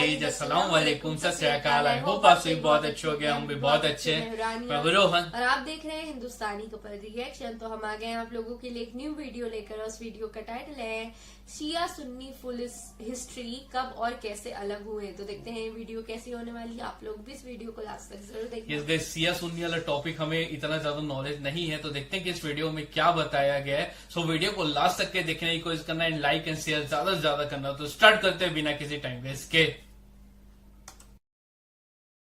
Guys, अस्सलाम वालेकुम, सत श्री अकाल। आई होप आप सभी बहुत अच्छे हो गए, हम भी बहुत अच्छे हैं। मैं रोहन और आप देख रहे हैं हिंदुस्तानी कपल रिएक्शन। तो हम आ गए हैं आप लोगों के लिए एक न्यू वीडियो लेकर, और उस वीडियो का टाइटल है शिया सुन्नी फुल हिस्ट्री, कब और कैसे अलग हुए। तो देखते हैं वीडियो कैसी होने वाली है। आप लोग भी इस वीडियो को लास्ट तक जरूर देखिए। शिया सुन्नी वाला टॉपिक हमें इतना ज्यादा नॉलेज नहीं है, तो देखते हैं कि इस वीडियो में क्या बताया गया है। सो वीडियो को लास्ट तक के देखने की कोशिश करना है, लाइक एंड शेयर ज्यादा से ज्यादा करना। तो स्टार्ट करते हैं बिना किसी टाइम वेस्ट के।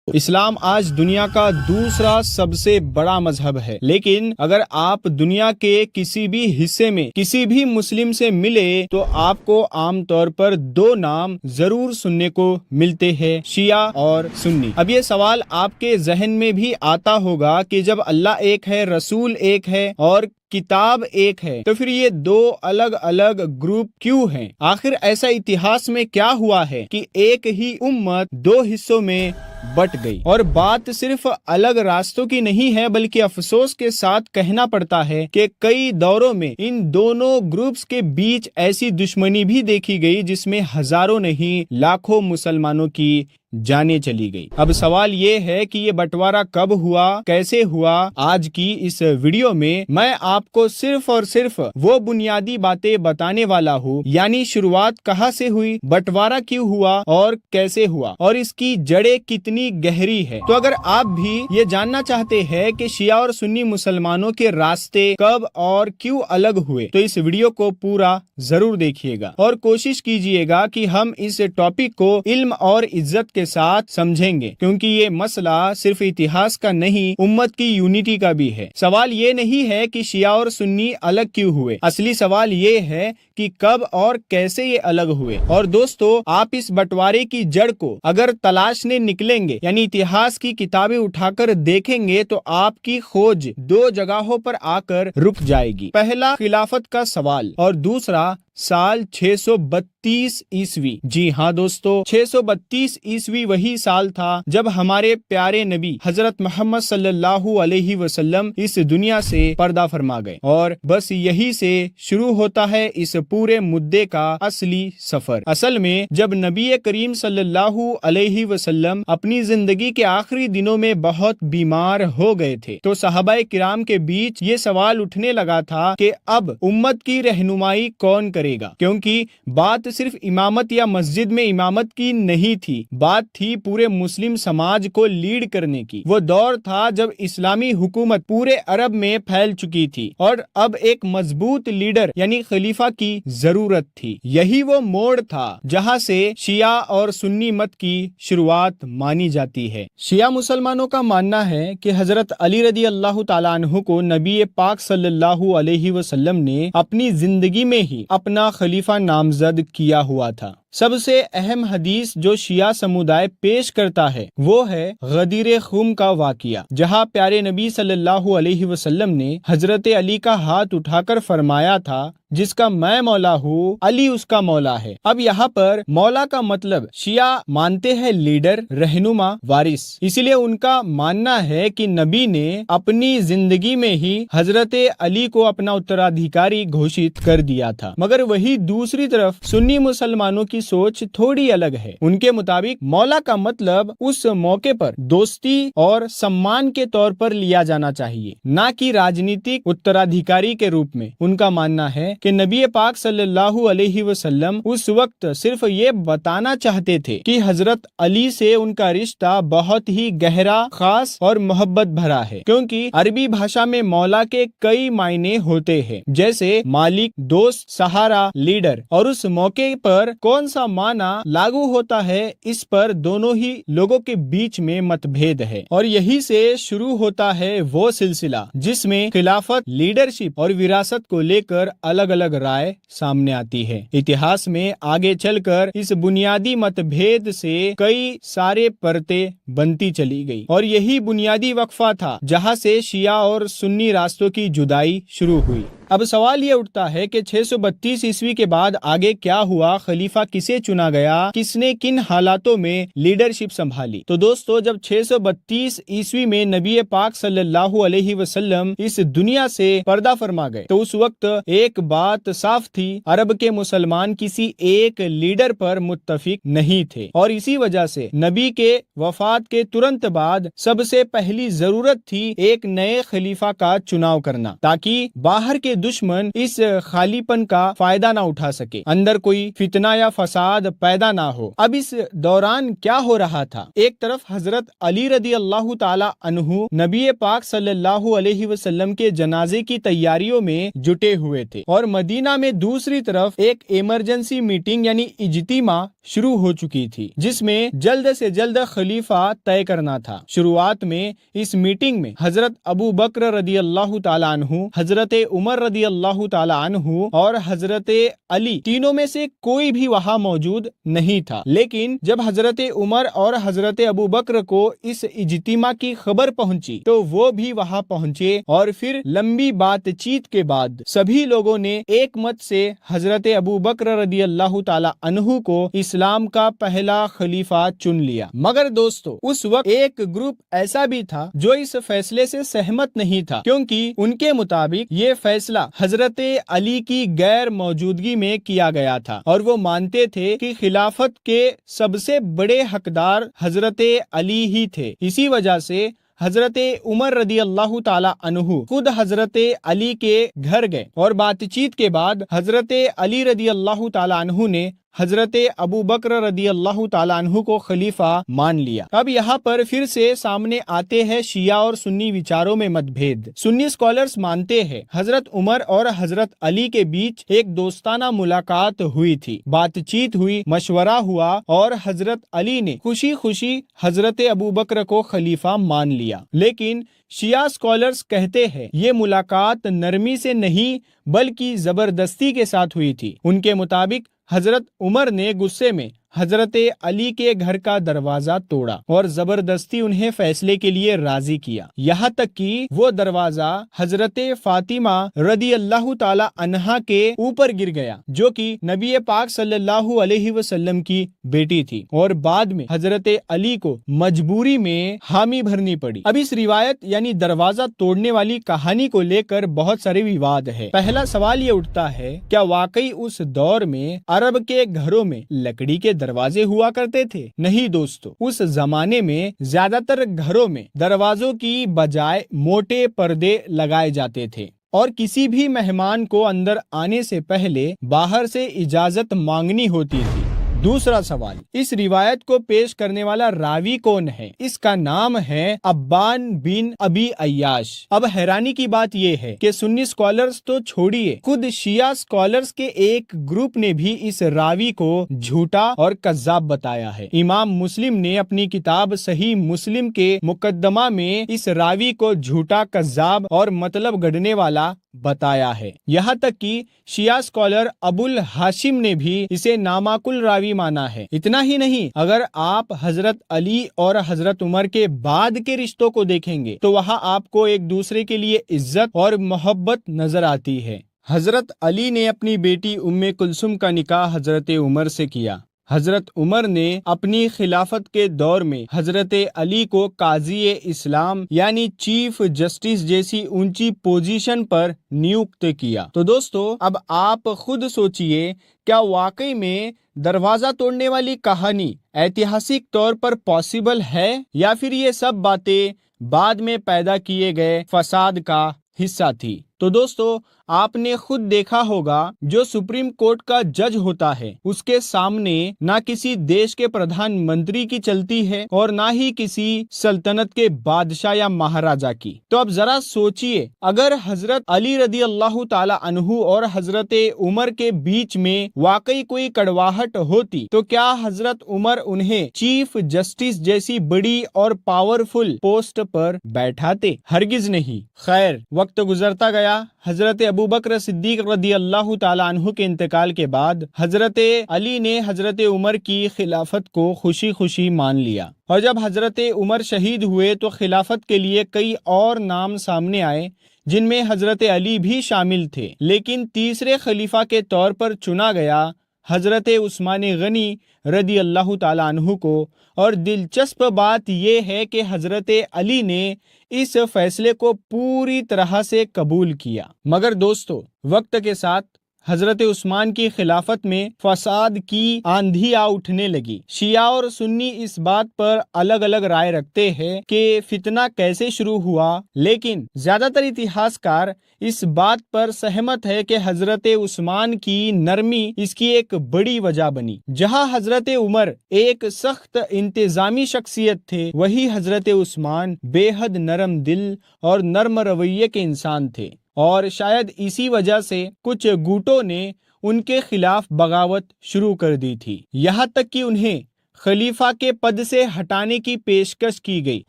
इस्लाम आज दुनिया का दूसरा सबसे बड़ा मजहब है, लेकिन अगर आप दुनिया के किसी भी हिस्से में किसी भी मुस्लिम से मिले तो आपको आमतौर पर दो नाम जरूर सुनने को मिलते हैं, शिया और सुन्नी। अब ये सवाल आपके जहन में भी आता होगा कि जब अल्लाह एक है, रसूल एक है और किताब एक है, तो फिर ये दो अलग अलग ग्रुप क्यों हैं? आखिर ऐसा इतिहास में क्या हुआ है कि एक ही उम्मत दो हिस्सों में बट गई? और बात सिर्फ अलग रास्तों की नहीं है, बल्कि अफसोस के साथ कहना पड़ता है कि कई दौरों में इन दोनों ग्रुप्स के बीच ऐसी दुश्मनी भी देखी गई जिसमें हजारों नहीं लाखों मुसलमानों की जाने चली गई। अब सवाल ये है कि ये बंटवारा कब हुआ, कैसे हुआ? आज की इस वीडियो में मैं आपको सिर्फ और सिर्फ वो बुनियादी बातें बताने वाला हूँ, यानी शुरुआत कहाँ से हुई, बंटवारा क्यों हुआ और कैसे हुआ, और इसकी जड़ें कितनी गहरी है। तो अगर आप भी ये जानना चाहते हैं कि शिया और सुन्नी मुसलमानों के रास्ते कब और क्यों अलग हुए, तो इस वीडियो को पूरा जरूर देखिएगा और कोशिश कीजिएगा कि हम इस टॉपिक को इल्म और इज्जत के साथ समझेंगे, क्योंकि ये मसला सिर्फ इतिहास का नहीं, उम्मत की यूनिटी का भी है। सवाल ये नहीं है कि शिया और सुन्नी अलग क्यों हुए, असली सवाल ये है कि कब और कैसे ये अलग हुए। और दोस्तों, आप इस बंटवारे की जड़ को अगर तलाशने निकलेंगे, यानी इतिहास की किताबें उठाकर देखेंगे, तो आपकी खोज दो जगहों पर आकर रुक जाएगी। पहला, खिलाफत का सवाल, और दूसरा साल 632 ईस्वी। जी हाँ दोस्तों, 632 ईस्वी वही साल था जब हमारे प्यारे नबी हजरत मोहम्मद सल्लल्लाहु अलैहि वसल्लम इस दुनिया से पर्दा फरमा गए। और बस यही से शुरू होता है इस पूरे मुद्दे का असली सफर। असल में जब नबी करीम सल्लल्लाहु अलैहि वसल्लम अपनी जिंदगी के आखिरी दिनों में बहुत बीमार हो गए थे, तो सहाबाए किराम के बीच ये सवाल उठने लगा था कि अब उम्मत की रहनुमाई कौन करे, क्योंकि बात सिर्फ इमामत या मस्जिद में इमामत की नहीं थी, बात थी पूरे मुस्लिम समाज को लीड करने की। वो दौर था जब इस्लामी हुकूमत पूरे अरब में फैल चुकी थी और अब एक मजबूत लीडर यानी खलीफा की जरूरत थी। यही वो मोड़ था जहां से शिया और सुन्नी मत की शुरुआत मानी जाती है। शिया मुसलमानों का मानना है कि हजरत अली रदी अल्लाह तआला अन्हु को नबी पाक सल्लल्लाहु अलैहि वसल्लम ने अपनी जिंदगी में ही अपना खलीफा नामजद किया हुआ था। सबसे अहम हदीस जो शिया समुदाय पेश करता है वो है गदीर खुम का वाकिया, जहां प्यारे नबी सल्लल्लाहु अलैहि वसल्लम ने हजरत अली का हाथ उठाकर फरमाया था, जिसका मैं मौला हूँ, अली उसका मौला है। अब यहाँ पर मौला का मतलब शिया मानते हैं लीडर, रहनुमा, वारिस। इसलिए उनका मानना है कि नबी ने अपनी जिंदगी में ही हजरत अली को अपना उत्तराधिकारी घोषित कर दिया था। मगर वही दूसरी तरफ सुन्नी मुसलमानों की सोच थोड़ी अलग है। उनके मुताबिक मौला का मतलब उस मौके पर दोस्ती और सम्मान के तौर पर लिया जाना चाहिए, न कि राजनीतिक उत्तराधिकारी के रूप में। उनका मानना है कि नबी पाक सल्लल्लाहु अलैहि वसल्लम उस वक्त सिर्फ ये बताना चाहते थे कि हजरत अली से उनका रिश्ता बहुत ही गहरा, खास और मोहब्बत भरा है, क्योंकि अरबी भाषा में मौला के कई मायने होते हैं, जैसे मालिक, दोस्त, सहारा, लीडर। और उस मौके पर कौन सा माना लागू होता है, इस पर दोनों ही लोगों के बीच में मतभेद है। और यही से शुरू होता है वो सिलसिला जिसमें खिलाफत, लीडरशिप और विरासत को लेकर अलग अलग राय सामने आती है। इतिहास में आगे चलकर इस बुनियादी मतभेद से कई सारे परतें बनती चली गई, और यही बुनियादी वक्फा था जहां से शिया और सुन्नी रास्तों की जुदाई शुरू हुई। अब सवाल ये उठता है कि 632 ईस्वी के बाद आगे क्या हुआ, खलीफा किसे चुना गया, किसने किन हालातों में लीडरशिप संभाली। तो दोस्तों, जब 632 ईस्वी में नबी पाक सल्लल्लाहु अलैहि वसल्लम इस दुनिया से पर्दा फरमा गए, तो उस वक्त एक बात साफ थी, अरब के मुसलमान किसी एक लीडर पर मुत्तफिक नहीं थे और इसी वजह से नबी के वफात के तुरंत बाद सबसे पहली जरूरत थी एक नए खलीफा का चुनाव करना, ताकि बाहर के दुश्मन इस खालीपन का फायदा ना उठा सके, अंदर कोई फितना या फसाद पैदा ना हो। अब इस दौरान क्या हो रहा था, एक तरफ हजरत अली रदी अल्लाह ताला अन्हु नबी पाक सल्लल्लाहु अलैहि वसल्लम के जनाजे की तैयारियों में जुटे हुए थे और मदीना में दूसरी तरफ एक इमरजेंसी मीटिंग यानी इज्तिमा शुरू हो चुकी थी, जिसमें जल्द से जल्द खलीफा तय करना था। शुरुआत में इस मीटिंग में हजरत अबू बकर रदी अल्लाह ताला अन्हु, हजरत उमर रदी अल्लाह ताला अन्हु और हजरत अली, तीनों में से कोई भी वहां मौजूद नहीं था। लेकिन जब हजरत उमर और हजरत अबू बकर को इस इज्तिमा की खबर पहुंची तो वो भी वहां पहुंचे और फिर लंबी बातचीत के बाद सभी लोगों ने एक मत से हजरत अबू बकर रदी अल्लाह ताला अन्हु को इस्लाम का पहला खलीफा चुन लिया। मगर दोस्तों, उस वक्त एक ग्रुप ऐसा भी था जो इस फैसले से सहमत नहीं था, क्योंकि उनके मुताबिक ये फैसला हजरत अली की गैर मौजूदगी में किया गया था और वो मानते थे कि खिलाफत के सबसे बड़े हकदार हजरत अली ही थे। इसी वजह से हजरत उमर रदी अल्लाह ताला अन्हु खुद हजरत अली के घर गए और बातचीत के बाद हजरत अली रदी अल्लाह ताला अन्हु ने हजरत अबू बकर रदी अल्लाह ताला अन्हु को खलीफा मान लिया। अब यहाँ पर फिर से सामने आते हैं शिया और सुन्नी विचारों में मतभेद। सुन्नी स्कॉलर्स मानते हैं हजरत उमर और हजरत अली के बीच एक दोस्ताना मुलाकात हुई थी, बातचीत हुई, मशवरा हुआ और हजरत अली ने खुशी खुशी हजरत अबू बकर को खलीफा मान लिया। लेकिन शिया स्कॉलर्स कहते हैं ये मुलाकात नरमी से नहीं बल्कि जबरदस्ती के साथ हुई थी। उनके मुताबिक हजरत उमर ने गुस्से में हजरत अली के घर का दरवाजा तोड़ा और जबरदस्ती उन्हें फैसले के लिए राजी किया, यहाँ तक कि वो दरवाजा हजरत फातिमा रदी अल्लाह ताला अन्हा के ऊपर गिर गया, जो कि नबी पाक सल्लल्लाहु अलैहि वसल्लम की बेटी थी और बाद में हजरत अली को मजबूरी में हामी भरनी पड़ी। अब इस रिवायत यानी दरवाजा तोड़ने वाली कहानी को लेकर बहुत सारे विवाद है। पहला सवाल ये उठता है, क्या वाकई उस दौर में अरब के घरों में लकड़ी के दरवाजे हुआ करते थे? नहीं दोस्तों, उस जमाने में ज्यादातर घरों में दरवाजों की बजाय मोटे पर्दे लगाए जाते थे और किसी भी मेहमान को अंदर आने से पहले बाहर से इजाजत मांगनी होती थी। दूसरा सवाल, इस रिवायत को पेश करने वाला रावी कौन है? इसका नाम है अब्बान बिन अबी अय्याश। अब हैरानी की बात यह है कि सुन्नी स्कॉलर्स तो छोड़िए, खुद शिया स्कॉलर्स के एक ग्रुप ने भी इस रावी को झूठा और कज़्ज़ाब बताया है। इमाम मुस्लिम ने अपनी किताब सही मुस्लिम के मुकद्दमा में इस रावी को झूठा, कज़्ज़ाब और मतलब गढ़ने वाला बताया है। यहाँ तक कि शिया स्कॉलर अबुल हाशिम ने भी इसे नामाकुल रावी माना है। इतना ही नहीं, अगर आप हजरत अली और हजरत उमर के बाद के रिश्तों को देखेंगे तो वहाँ आपको एक दूसरे के लिए इज्जत और मोहब्बत नजर आती है। हजरत अली ने अपनी बेटी उम्मे कुलसुम का निकाह हजरत उमर से किया। हजरत उमर ने अपनी खिलाफत के दौर में हजरत अली को काजी इस्लाम यानी चीफ जस्टिस जैसी ऊंची पोजीशन पर नियुक्त किया। तो दोस्तों, अब आप खुद सोचिए, क्या वाकई में दरवाजा तोड़ने वाली कहानी ऐतिहासिक तौर पर पॉसिबल है या फिर ये सब बातें बाद में पैदा किए गए फसाद का हिस्सा थी? तो दोस्तों, आपने खुद देखा होगा, जो सुप्रीम कोर्ट का जज होता है उसके सामने ना किसी देश के प्रधानमंत्री की चलती है और ना ही किसी सल्तनत के बादशाह या महाराजा की। तो अब जरा सोचिए, अगर हजरत अली रदी अल्लाह ताला अन्हु और हजरत उमर के बीच में वाकई कोई कड़वाहट होती तो क्या हजरत उमर उन्हें चीफ जस्टिस जैसी बड़ी और पावरफुल पोस्ट पर बैठाते? हरगिज नहीं। खैर, वक्त गुजरता गया। हजरत अबू बकर सिद्दीक रदी अल्लाह ताला अन्हु के इंतकाल के बाद हजरत अली ने हजरत उमर की खिलाफत को खुशी खुशी मान लिया और जब हजरत उमर शहीद हुए तो खिलाफत के लिए कई और नाम सामने आए, जिनमें हजरत अली भी शामिल थे, लेकिन तीसरे खलीफा के तौर पर चुना गया हजरत उस्मान गनी रदी अल्लाह ताला अन्हु को। और दिलचस्प बात यह है कि हजरत अली ने इस फैसले को पूरी तरह से कबूल किया। मगर दोस्तों, वक्त के साथ हजरत उस्मान की खिलाफत में फसाद की आंधी आ उठने लगी। शिया और सुन्नी इस बात पर अलग अलग राय रखते हैं कि फितना कैसे शुरू हुआ, लेकिन ज्यादातर इतिहासकार इस बात पर सहमत है कि हजरत उस्मान की नरमी इसकी एक बड़ी वजह बनी। जहां हजरत उमर एक सख्त इंतजामी शख्सियत थे, वही हजरत उस्मान बेहद नरम दिल और नर्म रवैये के इंसान थे। और शायद इसी वजह से कुछ गुटों ने उनके खिलाफ बगावत शुरू कर दी थी, यहाँ तक कि उन्हें खलीफा के पद से हटाने की पेशकश की गई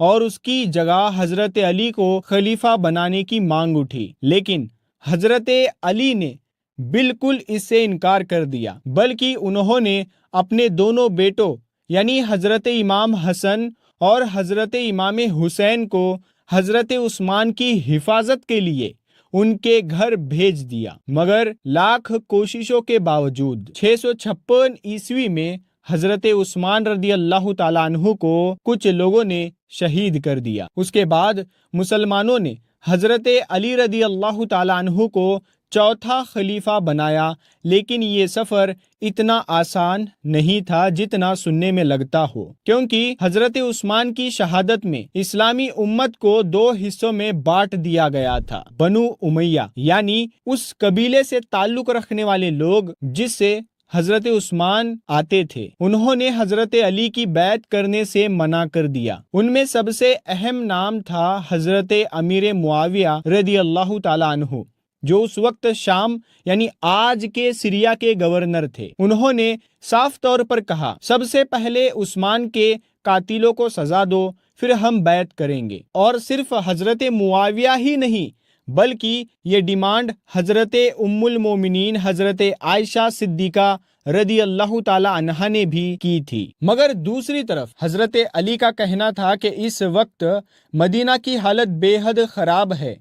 और उसकी जगह हजरत अली को खलीफा बनाने की मांग उठी। लेकिन हजरत अली ने बिल्कुल इससे इनकार कर दिया, बल्कि उन्होंने अपने दोनों बेटों यानी हजरत इमाम हसन और हजरत इमाम हुसैन को हजरत उस्मान की हिफाजत के लिए उनके घर भेज दिया। मगर लाख कोशिशों के बावजूद 656 ईस्वी में हजरत उस्मान रदी अल्लाह ताला अन्हु को कुछ लोगों ने शहीद कर दिया। उसके बाद मुसलमानों ने हजरत अली रदी अल्लाह ताला अन्हु को चौथा खलीफा बनाया। लेकिन ये सफर इतना आसान नहीं था जितना सुनने में लगता हो, क्योंकि हजरत उस्मान की शहादत में इस्लामी उम्मत को 2 हिस्सों में बांट दिया गया था। बनु उमैया यानी उस कबीले से ताल्लुक रखने वाले लोग जिससे हजरत उस्मान आते थे, उन्होंने हजरत अली की बैत करने से मना कर दिया। उनमें सबसे अहम नाम था हजरत अमीर मुआविया रदी अल्लाह ताला अन्हु, जो उस वक्त शाम यानी आज के सीरिया के गवर्नर थे। उन्होंने साफ तौर पर कहा, सबसे पहले उस्मान के कातिलों को सजा दो, फिर हम बैत करेंगे। और सिर्फ हजरत मुआविया ही नहीं, बल्कि ये डिमांड हजरत उम्मुल मोमिनीन हजरत आयशा सिद्दीका रदी अल्लाह ताला अन्हा ने भी की थी। मगर दूसरी तरफ हजरत अली का कहना था कि इस वक्त मदीना की हालत बेहद खराब है,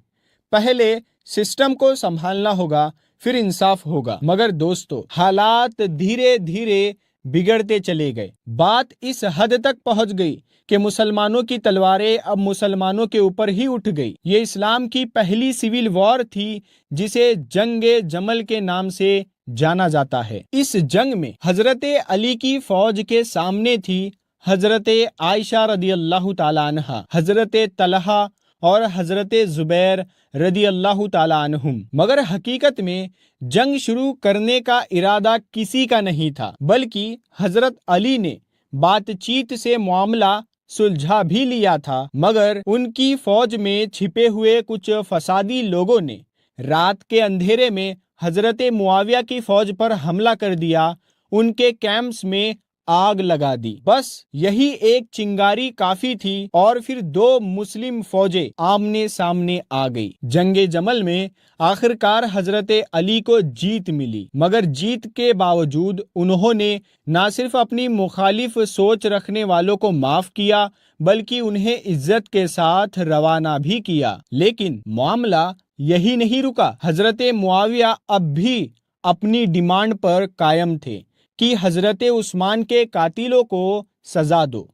पहले सिस्टम को संभालना होगा, फिर इंसाफ होगा। मगर दोस्तों, हालात धीरे धीरे बिगड़ते चले गए। बात इस हद तक पहुंच गई कि मुसलमानों की तलवारें अब मुसलमानों के ऊपर ही उठ गई। ये इस्लाम की पहली सिविल वॉर थी, जिसे जंगे जमल के नाम से जाना जाता है। इस जंग में हजरत अली की फौज के सामने थी हजरत आयशा रदी अल्लाह ताला अन्हा, हजरत तलहा और हजरत जुबैर रदी अल्लाह ताला अन्हुम। मगर हकीकत में जंग शुरू करने का इरादा किसी का नहीं था, बल्कि हजरत अली ने बातचीत से मामला सुलझा भी लिया था। मगर उनकी फौज में छिपे हुए कुछ फसादी लोगों ने रात के अंधेरे में हजरत मुआविया की फौज पर हमला कर दिया, उनके कैंप्स में आग लगा दी। बस यही एक चिंगारी काफी थी और फिर 2 मुस्लिम फौजें आमने सामने आ गई। जंगे जमल में आखिरकार हजरत अली को जीत मिली, मगर जीत के बावजूद उन्होंने न सिर्फ अपनी मुखालिफ सोच रखने वालों को माफ किया, बल्कि उन्हें इज्जत के साथ रवाना भी किया। लेकिन मामला यही नहीं रुका। हजरत मुआविया अब भी अपनी डिमांड पर कायम थे कि हजरत उस्मान के कातिलों को सजा दो।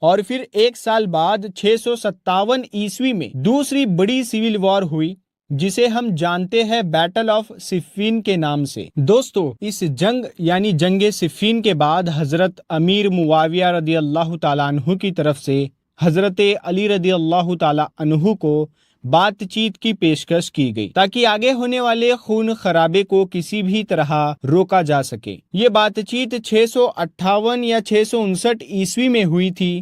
और फिर 1 साल बाद 657 ईस्वी में दूसरी बड़ी सिविल वॉर हुई, जिसे हम जानते हैं बैटल ऑफ सिफ़ीन के नाम से। दोस्तों, इस जंग यानी जंगे सिफ़ीन के बाद हजरत अमीर मुआविया रदी अल्लाह ताला अन्हु की तरफ से हजरत अली रदी अल्लाह ताला अन्हु को बातचीत की पेशकश की गई, ताकि आगे होने वाले खून खराबे को किसी भी तरह रोका जा सके। ये बातचीत 658 या 659 ईस्वी में हुई थी,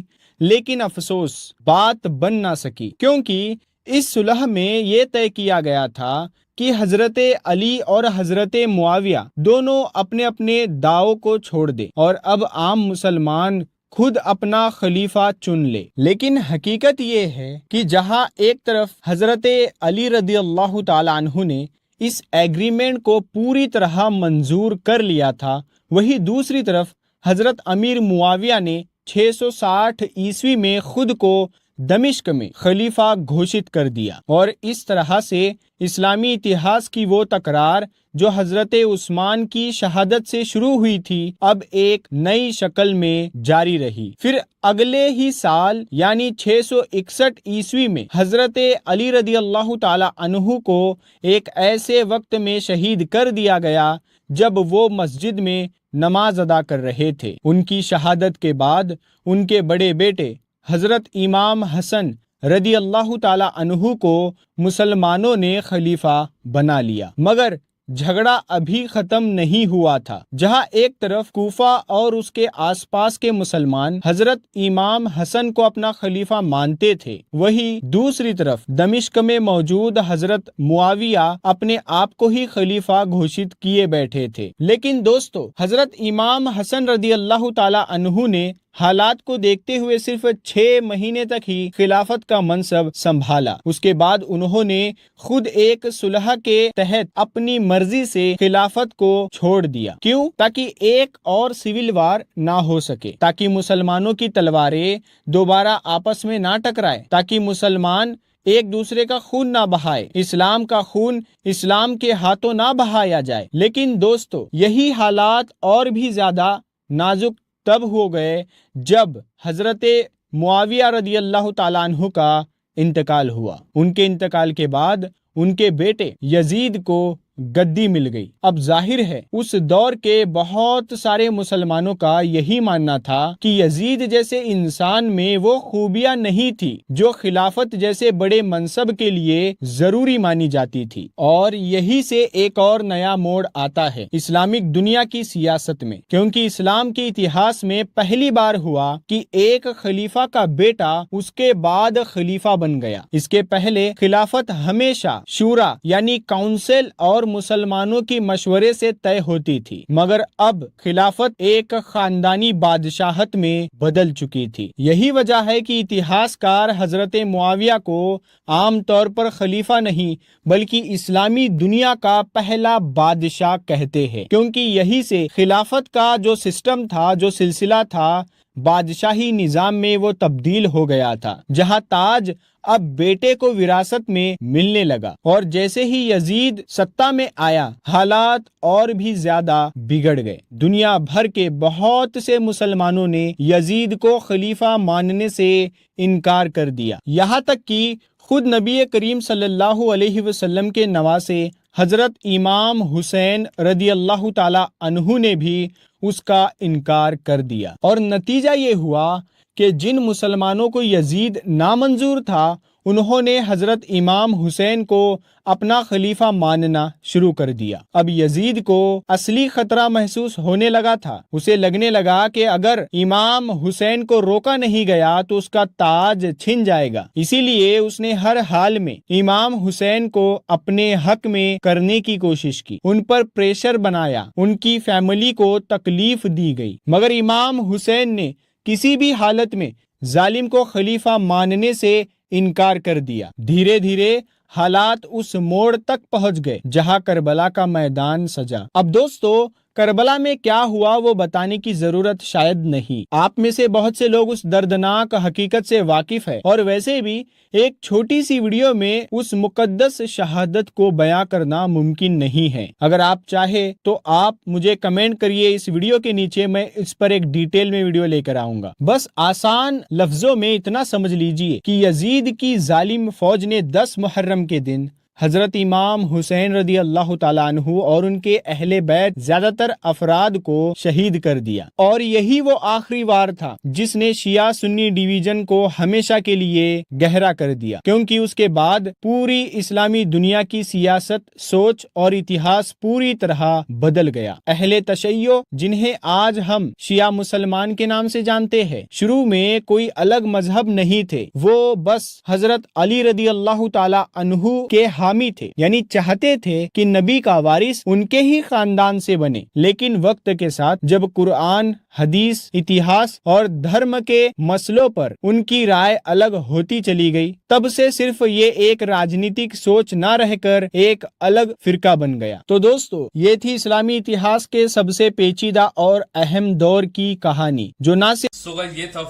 लेकिन अफसोस बात बन ना सकी, क्योंकि इस सुलह में ये तय किया गया था कि हजरत अली और हजरत मुआविया दोनों अपने अपने दावों को छोड़ दे और अब आम मुसलमान खुद अपना खलीफा चुन ले। लेकिन हकीकत ये है कि जहां एक तरफ हजरत अली रदी अल्लाह ताला अन्हु ने इस एग्रीमेंट को पूरी तरह मंजूर कर लिया था, वहीं दूसरी तरफ हजरत अमीर मुआविया ने 660 ईस्वी में खुद को दमिश्क में खलीफा घोषित कर दिया। और इस तरह से इस्लामी इतिहास की वो तकरार जो हजरत उस्मान की शहादत से शुरू हुई थी, अब एक नई शक्ल में जारी रही। फिर अगले ही साल यानी 661 ईस्वी में हजरत अली रदी अल्लाह ताला अन्हु को एक ऐसे वक्त में शहीद कर दिया गया जब वो मस्जिद में नमाज अदा कर रहे थे। उनकी शहादत के बाद उनके बड़े बेटे हजरत इमाम हसन रदी अल्लाह ताला अन्हु को मुसलमानों ने खलीफा बना लिया। मगर झगड़ा अभी खत्म नहीं हुआ था। जहां एक तरफ कूफा और उसके आसपास के मुसलमान हजरत इमाम हसन को अपना खलीफा मानते थे, वहीं दूसरी तरफ दमिश्क में मौजूद हजरत मुआविया अपने आप को ही खलीफा घोषित किए बैठे थे। लेकिन दोस्तों, हजरत इमाम हसन रदी अल्लाह ताला अन्हु ने हालात को देखते हुए सिर्फ 6 महीने तक ही खिलाफत का मनसब संभाला। उसके बाद उन्होंने खुद एक सुलह के तहत अपनी मर्जी से खिलाफत को छोड़ दिया। क्यों? ताकि एक और सिविल वार ना हो सके, ताकि मुसलमानों की तलवारें दोबारा आपस में ना टकराए, ताकि मुसलमान एक दूसरे का खून ना बहाए, इस्लाम का खून इस्लाम के हाथों ना बहाया जाए। लेकिन दोस्तों, यही हालात और भी ज्यादा नाजुक तब हो गए जब हजरत मुआविया रदी अल्लाह ताला अन्हु का इंतकाल हुआ। उनके इंतकाल के बाद उनके बेटे यजीद को गद्दी मिल गई। अब जाहिर है उस दौर के बहुत सारे मुसलमानों का यही मानना था कि यजीद जैसे इंसान में वो खूबियां नहीं थी जो खिलाफत जैसे बड़े मनसब के लिए जरूरी मानी जाती थी। और यही से एक और नया मोड़ आता है इस्लामिक दुनिया की सियासत में, क्योंकि इस्लाम के इतिहास में पहली बार हुआ कि एक खलीफा का बेटा उसके बाद खलीफा बन गया। इसके पहले खिलाफत हमेशा शूरा यानी काउंसिल और मुसलमानों की मशवरे से तय होती थी, मगर अब खिलाफत एक खानदानी बादशाहत में बदल चुकी थी। यही वजह है कि इतिहासकार हजरत मुआविया को आम तौर पर खलीफा नहीं बल्कि इस्लामी दुनिया का पहला बादशाह कहते हैं, क्योंकि यही से खिलाफत का जो सिस्टम था, जो सिलसिला था, बादशाही निजाम में वो तब्दील हो गया था, जहां ताज अब बेटे को विरासत में मिलने लगा। और जैसे ही यजीद सत्ता में आया, हालात और भी ज्यादा बिगड़ गए। दुनिया भर के बहुत से मुसलमानों ने यजीद को खलीफा मानने से इनकार कर दिया। यहाँ तक कि खुद नबी करीम सल्लल्लाहु अलैहि वसल्लम के नवासे हजरत इमाम हुसैन रदी अल्लाह ताला अन्हु ने भी उसका इनकार कर दिया। और नतीजा ये हुआ कि जिन मुसलमानों को यजीद नामंजूर था, उन्होंने हजरत इमाम हुसैन को अपना खलीफा मानना शुरू कर दिया। अब यजीद को असली खतरा महसूस होने लगा था। उसे लगने लगा कि अगर इमाम हुसैन को रोका नहीं गया तो उसका ताज छिन जाएगा। इसीलिए उसने हर हाल में इमाम हुसैन को अपने हक में करने की कोशिश की, उन पर प्रेशर बनाया, उनकी फैमिली को तकलीफ दी गई, मगर इमाम हुसैन ने किसी भी हालत में जालिम को खलीफा मानने से इनकार कर दिया। धीरे धीरे हालात उस मोड़ तक पहुंच गए जहां करबला का मैदान सजा। अब दोस्तों, करबला में क्या हुआ वो बताने की जरूरत शायद नहीं। आप में से बहुत से लोग उस दर्दनाक हकीकत से वाकिफ है, और वैसे भी एक छोटी सी वीडियो में उस मुकद्दस शहादत को बयां करना मुमकिन नहीं है। अगर आप चाहे तो आप मुझे कमेंट करिए इस वीडियो के नीचे, मैं इस पर एक डिटेल में वीडियो लेकर आऊंगा। बस आसान लफ्जों में इतना समझ लीजिए कि यजीद की जालिम फौज ने 10 मुहर्रम के दिन हजरत इमाम हुसैन रदी अल्लाह ताला अन्हु और उनके अहले बैत ज्यादातर अफराद को शहीद कर दिया। और यही वो आखिरी वार था जिसने शिया सुन्नी डिवीजन को हमेशा के लिए गहरा कर दिया, क्योंकि उसके बाद पूरी इस्लामी दुनिया की सियासत, सोच और इतिहास पूरी तरह बदल गया। अहले तशय्यो, जिन्हें आज हम शिया मुसलमान के नाम से जानते हैं, शुरू में कोई अलग मजहब नहीं थे। वो बस हजरत अली रदी अल्लाह ताला अन्हु के हामी थे, यानी चाहते थे कि नबी का वारिस उनके ही खानदान से बने। लेकिन वक्त के साथ जब कुरान, हदीस, इतिहास और धर्म के मसलों पर उनकी राय अलग होती चली गई, तब से सिर्फ ये एक राजनीतिक सोच ना रहकर एक अलग फिरका बन गया। तो दोस्तों, ये थी इस्लामी इतिहास के सबसे पेचीदा और अहम दौर की कहानी, जो ना सिर्फ सो गाइस ये था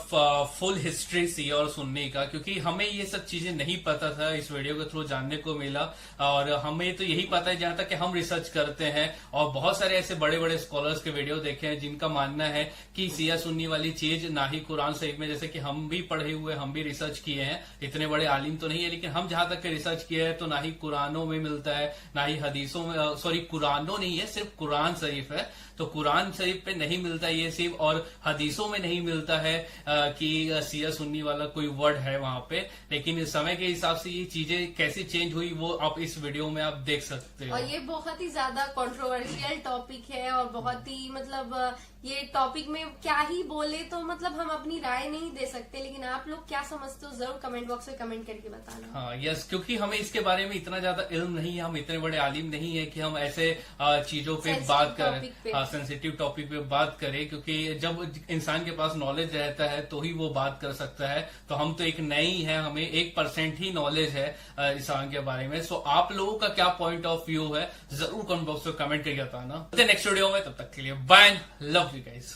फुल हिस्ट्री शिया और सुन्नी का, क्योंकि हमें ये सब चीजें नहीं पता था, इस वीडियो के थ्रू जानने को मिला। और हमें तो यही पता है जहां तक कि हम रिसर्च करते हैं, और बहुत सारे ऐसे बड़े बड़े स्कॉलर्स के वीडियो देखे हैं जिनका मानना है कि शिया सुन्नी वाली चीज ना ही कुरान शरीफ में, जैसे कि हम भी पढ़े हुए, हम भी रिसर्च किए हैं, इतने बड़े आलिम तो नहीं है, लेकिन हम जहां तक रिसर्च किए हैं तो ना ही कुरानों में मिलता है, ना ही हदीसों में, सॉरी कुरानों नहीं है, सिर्फ कुरान शरीफ है, तो कुरान शरीफ पे नहीं मिलता ये सिर्फ, और हदीसों में नहीं मिलता है कि शिया सुन्नी वाला कोई वर्ड है वहां पे। लेकिन इस समय के हिसाब से ये चीजें कैसे चेंज हुई वो आप इस वीडियो में आप देख सकते हो। और ये बहुत ही ज्यादा कंट्रोवर्शियल टॉपिक है, और बहुत ही मतलब ये टॉपिक में क्या ही बोले तो मतलब हम अपनी राय नहीं दे सकते, लेकिन आप लोग क्या समझते हो जरूर कमेंट बॉक्स में कमेंट करके बताना। हाँ यस, क्योंकि हमें इसके बारे में इतना ज्यादा इल्म नहीं है, हम इतने बड़े आलिम नहीं है कि हम ऐसे चीजों पे बात करें, सेंसिटिव टॉपिक पे बात करें, क्योंकि जब इंसान के पास नॉलेज रहता है तो ही वो बात कर सकता है। तो हम तो एक नए ही है, हमें 1% ही नॉलेज है इंसान के बारे में। सो आप लोगों का क्या पॉइंट ऑफ व्यू है जरूर कमेंट बॉक्स में कमेंट करके बताना। नेक्स्ट वीडियो में, तब तक के लिए बाय, लव यू गाइस।